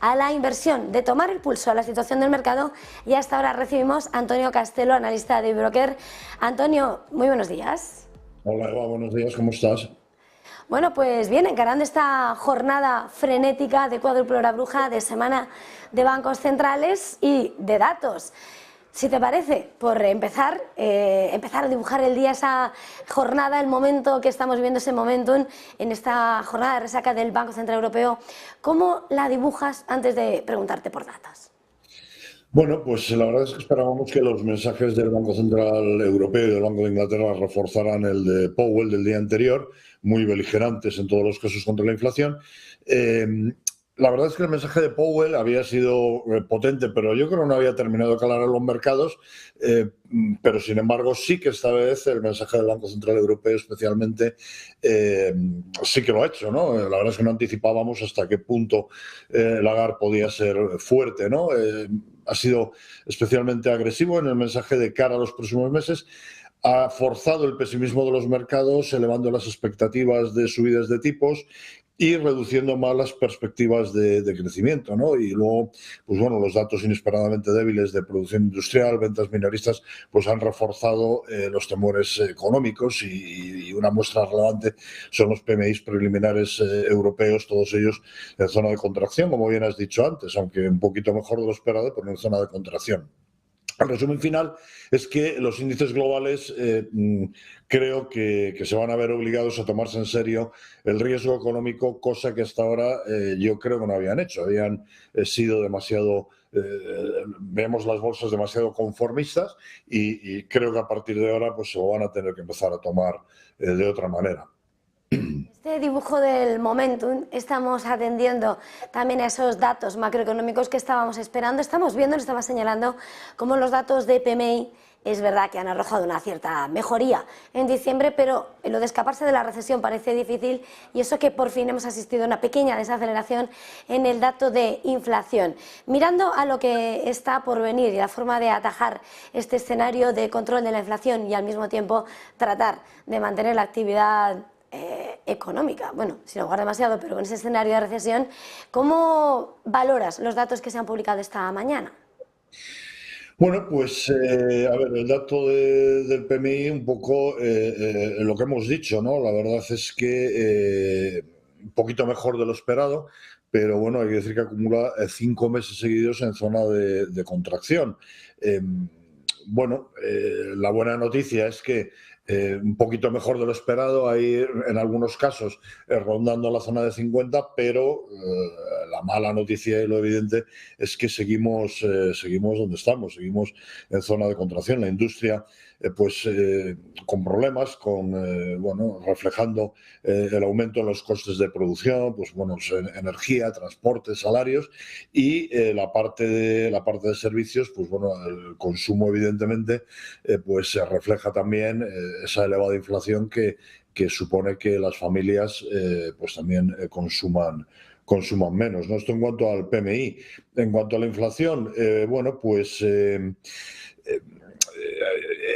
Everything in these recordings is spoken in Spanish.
a la inversión, de tomar el pulso a la situación del mercado. Y hasta ahora recibimos a Antonio Castelo, analista de Broker. Antonio, muy buenos días. Hola Eva, buenos días, ¿cómo estás? Bueno, pues bien, encarando esta jornada frenética de cuádruple hora bruja, de semana de bancos centrales y de datos. Si te parece, por empezar a dibujar el día, esa jornada, el momento que estamos viviendo, ese momentum en esta jornada de resaca del Banco Central Europeo, ¿cómo la dibujas antes de preguntarte por datos? Bueno, pues la verdad es que esperábamos que los mensajes del Banco Central Europeo y del Banco de Inglaterra reforzaran el de Powell del día anterior, muy beligerantes en todos los casos contra la inflación. Eh, la verdad es que el mensaje de Powell había sido potente, pero yo creo que no había terminado de calar en los mercados. Pero sin embargo sí que esta vez el mensaje del Banco Central Europeo especialmente sí que lo ha hecho, ¿no? La verdad es que no anticipábamos hasta qué punto Lagarde podía ser fuerte, ¿no? Ha sido especialmente agresivo en el mensaje de cara a los próximos meses. Ha forzado el pesimismo de los mercados, elevando las expectativas de subidas de tipos y reduciendo más las perspectivas de crecimiento, ¿no? Y luego, pues bueno, los datos inesperadamente débiles de producción industrial, ventas minoristas, pues han reforzado los temores económicos y una muestra relevante son los PMIs preliminares europeos, todos ellos en zona de contracción, como bien has dicho antes, aunque un poquito mejor de lo esperado, pero en zona de contracción. El resumen final es que los índices globales creo que se van a ver obligados a tomarse en serio el riesgo económico, cosa que hasta ahora yo creo que no habían hecho. Habían sido demasiado, vemos las bolsas demasiado conformistas y creo que a partir de ahora pues se lo van a tener que empezar a tomar de otra manera. Este dibujo del momentum, estamos atendiendo también a esos datos macroeconómicos que estábamos esperando. Estamos viendo, nos estaba señalando, cómo los datos de PMI es verdad que han arrojado una cierta mejoría en diciembre, pero lo de escaparse de la recesión parece difícil, y eso que por fin hemos asistido a una pequeña desaceleración en el dato de inflación. Mirando a lo que está por venir y la forma de atajar este escenario de control de la inflación y al mismo tiempo tratar de mantener la actividad económica, bueno, sin ahogar demasiado, pero con ese escenario de recesión, ¿cómo valoras los datos que se han publicado esta mañana? Bueno, pues a ver, el dato del PMI, un poco lo que hemos dicho, ¿no? La verdad es que un poquito mejor de lo esperado, pero bueno, hay que decir que acumula 5 meses seguidos en zona de contracción. Eh, bueno, la buena noticia es que un poquito mejor de lo esperado, ahí en algunos casos rondando la zona de 50, pero la mala noticia y lo evidente es que seguimos donde estamos, seguimos en zona de contracción. La industria, con problemas, bueno, reflejando el aumento en los costes de producción, pues bueno, energía, transporte, salarios, y la parte de servicios, pues bueno, el consumo evidentemente, pues se refleja también esa elevada inflación que supone que las familias pues también consuman menos, ¿no? Esto en cuanto al PMI. En cuanto a la inflación, bueno, pues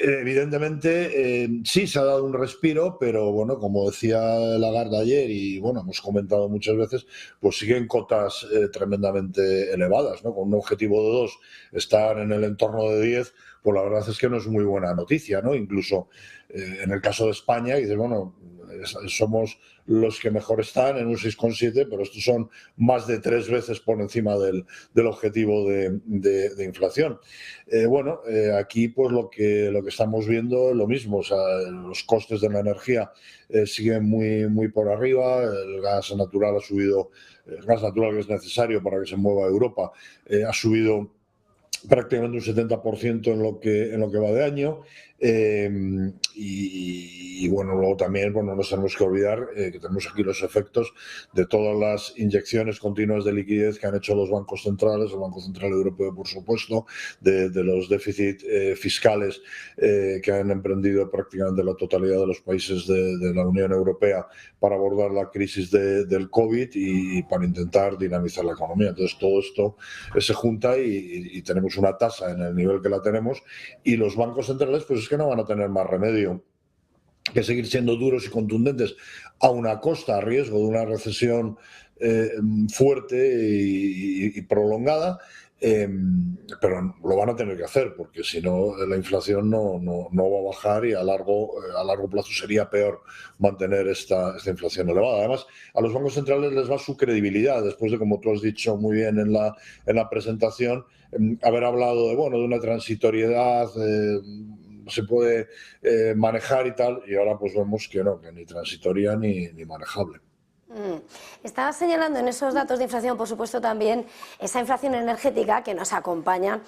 evidentemente sí se ha dado un respiro, pero bueno, como decía Lagarde ayer y bueno, hemos comentado muchas veces, pues siguen cotas tremendamente elevadas, ¿no? Con un objetivo de 2, estar en el entorno de 10, pues la verdad es que no es muy buena noticia, ¿no? Incluso en el caso de España, dices, bueno, somos los que mejor están en un 6,7, pero estos son más de 3 veces por encima del objetivo de inflación. Aquí pues lo que estamos viendo es lo mismo, o sea, los costes de la energía siguen muy por arriba, el gas natural ha subido, el gas natural que es necesario para que se mueva Europa ha subido prácticamente un 70% en lo que va de año. Y bueno, luego también, bueno, no nos tenemos que olvidar que tenemos aquí los efectos de todas las inyecciones continuas de liquidez que han hecho los bancos centrales, el Banco Central Europeo, por supuesto, de los déficits fiscales que han emprendido prácticamente la totalidad de los países de la Unión Europea para abordar la crisis del COVID y para intentar dinamizar la economía. Entonces, todo esto se junta y tenemos una tasa en el nivel que la tenemos, y los bancos centrales pues es que no van a tener más remedio que seguir siendo duros y contundentes, a una costa, a riesgo de una recesión fuerte y prolongada. Pero lo van a tener que hacer porque si no la inflación no va a bajar y a largo plazo sería peor mantener esta inflación elevada. Además, a los bancos centrales les va su credibilidad después de, como tú has dicho muy bien en la presentación, haber hablado de una transitoriedad, se puede manejar y tal, y ahora pues vemos que no, que ni transitoria ni manejable. Estaba señalando en esos datos de inflación, por supuesto, también esa inflación energética que nos acompaña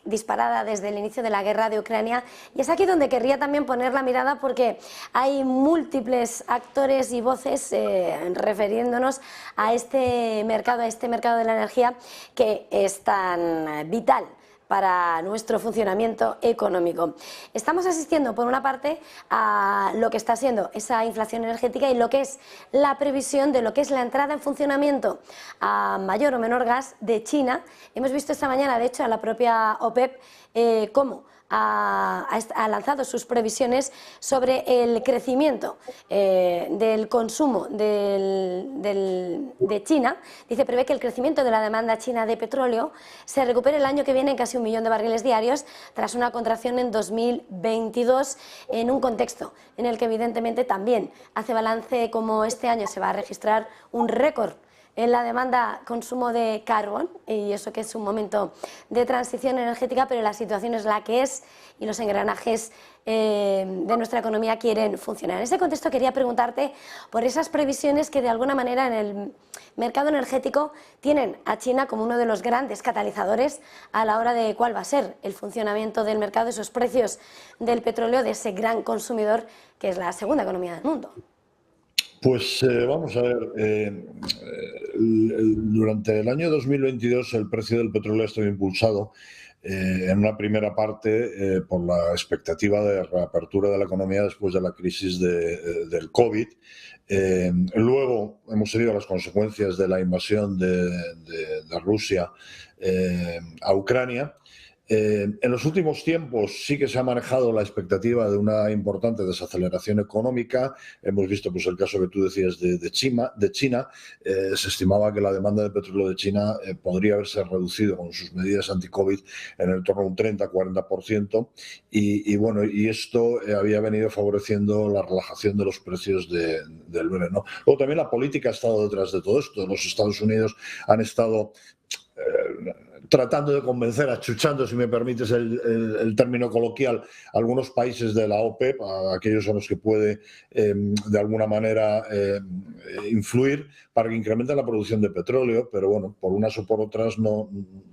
disparada desde el inicio de la guerra de Ucrania, y es aquí donde querría también poner la mirada porque hay múltiples actores y voces refiriéndonos a este mercado de la energía que es tan vital para nuestro funcionamiento económico. Estamos asistiendo, por una parte, a lo que está siendo esa inflación energética y lo que es la previsión de lo que es la entrada en funcionamiento a mayor o menor gas de China. Hemos visto esta mañana, de hecho, a la propia OPEP cómo ha lanzado sus previsiones sobre el crecimiento del consumo de China. Dice, prevé que el crecimiento de la demanda china de petróleo se recupere el año que viene en casi 1 millón de barriles diarios, tras una contracción en 2022, en un contexto en el que evidentemente también hace balance como este año se va a registrar un récord en la demanda consumo de carbón, y eso que es un momento de transición energética, pero la situación es la que es y los engranajes de nuestra economía quieren funcionar. En ese contexto quería preguntarte por esas previsiones que de alguna manera en el mercado energético tienen a China como uno de los grandes catalizadores a la hora de cuál va a ser el funcionamiento del mercado, esos precios del petróleo de ese gran consumidor que es la segunda economía del mundo. Pues vamos a ver, durante el año 2022 el precio del petróleo ha estado impulsado en una primera parte por la expectativa de reapertura de la economía después de la crisis del COVID. Luego hemos tenido las consecuencias de la invasión de Rusia a Ucrania. En los últimos tiempos sí que se ha manejado la expectativa de una importante desaceleración económica. Hemos visto pues, el caso que tú decías de China. Se estimaba que la demanda de petróleo de China podría haberse reducido con sus medidas anti-COVID en el torno a un 30-40%. Y esto había venido favoreciendo la relajación de los precios del Brent, ¿no? Luego también la política ha estado detrás de todo esto. Los Estados Unidos han estado tratando de convencer, achuchando, si me permites el término coloquial, a algunos países de la OPEP, a aquellos a los que puede de alguna manera influir para que incrementen la producción de petróleo, pero bueno, por unas o por otras no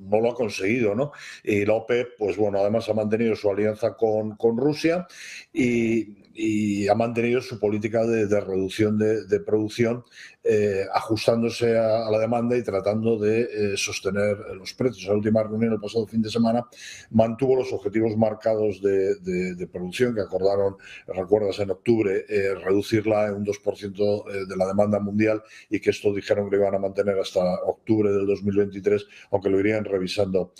lo ha conseguido, ¿no? Y la OPEP, pues bueno, además ha mantenido su alianza con Rusia y ha mantenido su política de reducción de producción, ajustándose a la demanda y tratando de sostener los precios. La última reunión el pasado fin de semana mantuvo los objetivos marcados de producción que acordaron, recuerdas, en octubre, reducirla en un 2% de la demanda mundial, y que esto dijeron que lo iban a mantener hasta octubre del 2023, aunque lo irían revisando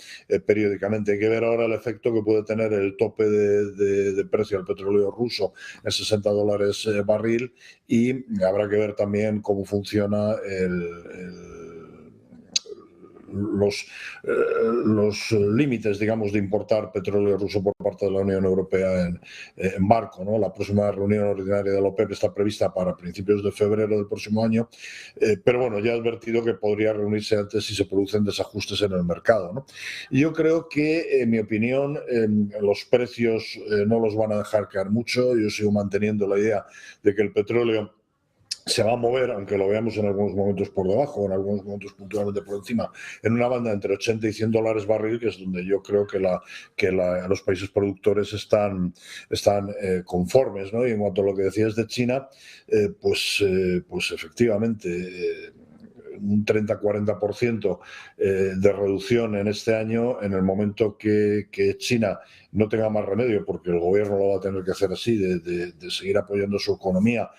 periódicamente. Hay que ver ahora el efecto que puede tener el tope de precio del petróleo ruso en $60 barril, y habrá que ver también cómo funciona los límites, digamos, de importar petróleo ruso por parte de la Unión Europea en barco, ¿no? La próxima reunión ordinaria de la OPEP está prevista para principios de febrero del próximo año, pero bueno, ya he advertido que podría reunirse antes si se producen desajustes en el mercado, ¿no? Y yo creo que, en mi opinión, los precios no los van a dejar caer mucho. Yo sigo manteniendo la idea de que el petróleo se va a mover, aunque lo veamos en algunos momentos por debajo, en algunos momentos puntualmente por encima, en una banda entre 80 y $100 barril, que es donde yo creo que los países productores están conformes, ¿no? Y en cuanto a lo que decías de China, pues efectivamente, un 30-40% de reducción en este año, en el momento que China no tenga más remedio, porque el gobierno lo va a tener que hacer así, de seguir apoyando su economía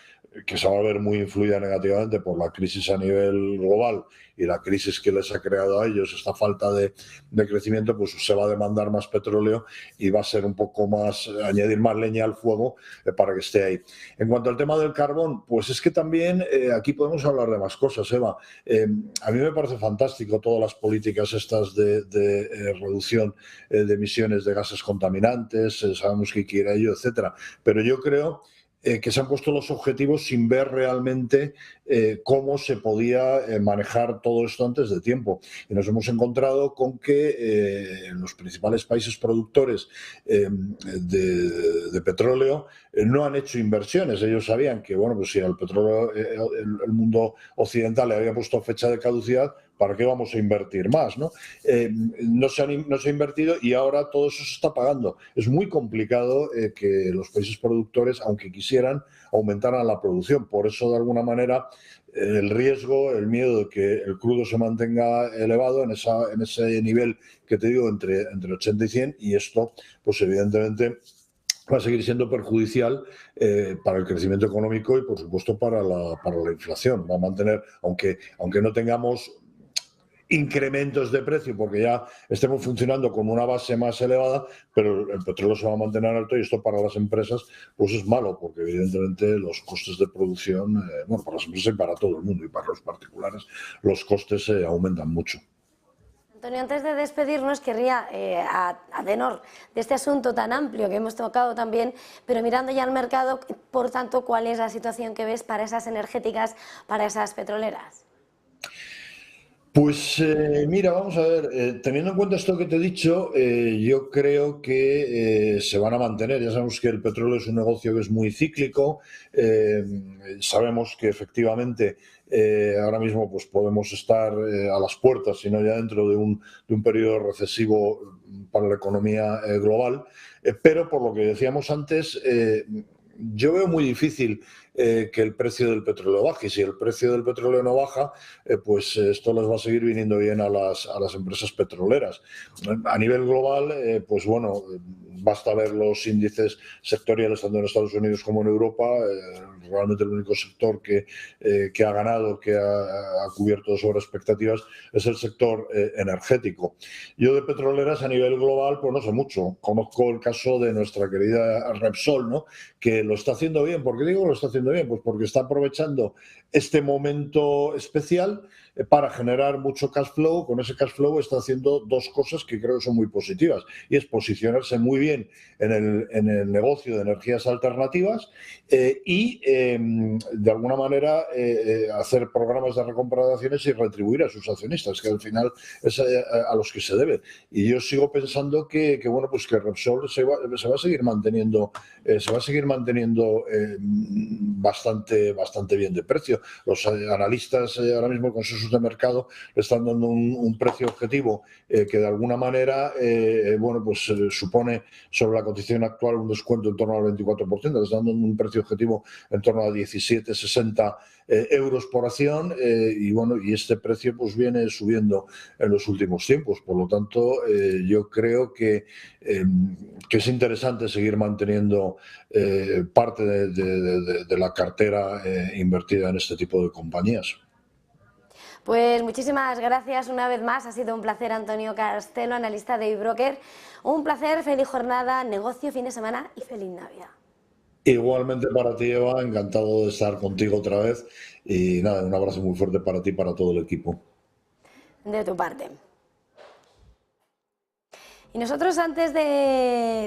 que se va a ver muy influida negativamente por la crisis a nivel global y la crisis que les ha creado a ellos, esta falta de crecimiento, pues se va a demandar más petróleo y va a ser un poco más, añadir más leña al fuego para que esté ahí. En cuanto al tema del carbón, pues es que también aquí podemos hablar de más cosas, Eva. A mí me parece fantástico todas las políticas estas de reducción de emisiones de gases contaminantes, sabemos que quiere ello, etcétera. Pero yo creo que se han puesto los objetivos sin ver realmente cómo se podía manejar todo esto antes de tiempo. Y nos hemos encontrado con que los principales países productores de petróleo no han hecho inversiones. Ellos sabían que, bueno, pues si al petróleo el mundo occidental le había puesto fecha de caducidad, ¿para qué vamos a invertir más? No se ha invertido y ahora todo eso se está pagando. Es muy complicado que los países productores, aunque quisieran, aumentaran la producción. Por eso, de alguna manera, el riesgo, el miedo de que el crudo se mantenga elevado en ese nivel que te digo, entre 80 y 100, y esto, pues evidentemente, va a seguir siendo perjudicial para el crecimiento económico y, por supuesto, para la inflación. Va a mantener, aunque no tengamos incrementos de precio porque ya estemos funcionando con una base más elevada, pero el petróleo se va a mantener alto y esto para las empresas pues es malo porque evidentemente los costes de producción, bueno, para las empresas y para todo el mundo y para los particulares, los costes aumentan mucho. Antonio, antes de despedirnos, querría, a tenor de este asunto tan amplio que hemos tocado también, pero mirando ya al mercado, por tanto, ¿cuál es la situación que ves para esas energéticas, para esas petroleras? Pues mira, vamos a ver, teniendo en cuenta esto que te he dicho, yo creo que se van a mantener. Ya sabemos que el petróleo es un negocio que es muy cíclico, sabemos que efectivamente ahora mismo pues podemos estar a las puertas, sino ya dentro de un periodo recesivo para la economía global, pero por lo que decíamos antes, yo veo muy difícil que el precio del petróleo baje. Y si el precio del petróleo no baja, pues esto les va a seguir viniendo bien a las empresas petroleras. A nivel global, pues bueno, basta ver los índices sectoriales tanto en Estados Unidos como en Europa. Realmente el único sector que ha ganado, que ha cubierto sobre expectativas, es el sector energético. Yo de petroleras a nivel global, pues no sé mucho. Conozco el caso de nuestra querida Repsol, ¿no?, que lo está haciendo bien. ¿Por qué digo que lo está haciendo bien? Pues porque está aprovechando este momento especial para generar mucho cash flow. Con ese cash flow está haciendo dos cosas que creo que son muy positivas, y es posicionarse muy bien en el negocio de energías alternativas y de alguna manera hacer programas de recompra de acciones y retribuir a sus accionistas, que al final es a los que se debe. Y yo sigo pensando que bueno, pues que Repsol se va a seguir manteniendo bastante bien de precio. Los analistas ahora mismo, consensos de mercado, le están dando un precio objetivo que de alguna manera bueno, pues supone sobre la cotización actual un descuento en torno al 24%. Le están dando un precio objetivo en torno a 17,60 euros por acción y bueno, y este precio pues viene subiendo en los últimos tiempos. Por lo tanto, yo creo que es interesante seguir manteniendo parte de la cartera invertida en este tipo de compañías. Pues muchísimas gracias una vez más, ha sido un placer, Antonio Castelo, analista de eBroker. Un placer, feliz jornada, negocio, fin de semana y feliz Navidad. Igualmente para ti, Eva, encantado de estar contigo otra vez y nada, un abrazo muy fuerte para ti y para todo el equipo. De tu parte. Y nosotros, antes de